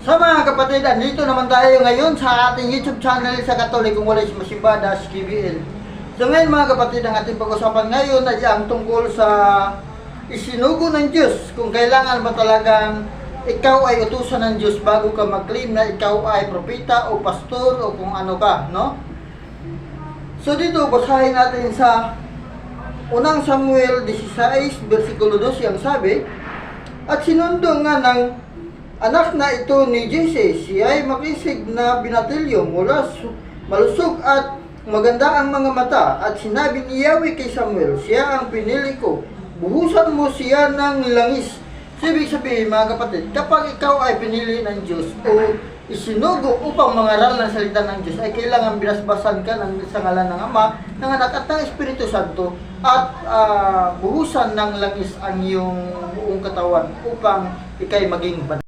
So mga kapatid, andito naman tayo ngayon sa ating YouTube channel sa Katolikong Walay Masimba KBL. So ngayon mga kapatid, ang ating pag-usapan ngayon ay ang tungkol sa isinugo ng Diyos. Kung kailangan ba talagang ikaw ay utusan ng Diyos bago ka mag-claim na ikaw ay propeta o pastor o kung ano ka, no? So dito, basahin natin sa unang Samuel 16, versikulo 12 ang sabi, at sinundo nga ng anak na ito ni Jesse, siya ay makisig na binatilyo mula malusog at maganda ang mga mata. At sinabi ni Yahweh kay Samuel, siya ang pinili ko, buhusan mo siya ng langis. So, ibig sabihin mga kapatid, kapag ikaw ay pinili ng Diyos o isinugo upang mangaral ng salita ng Diyos, ay kailangan binasbasan ka sa ngalan ng Ama, ng Anak at ng Espiritu Santo, at buhusan ng langis ang iyong buong katawan upang ikay maging banal.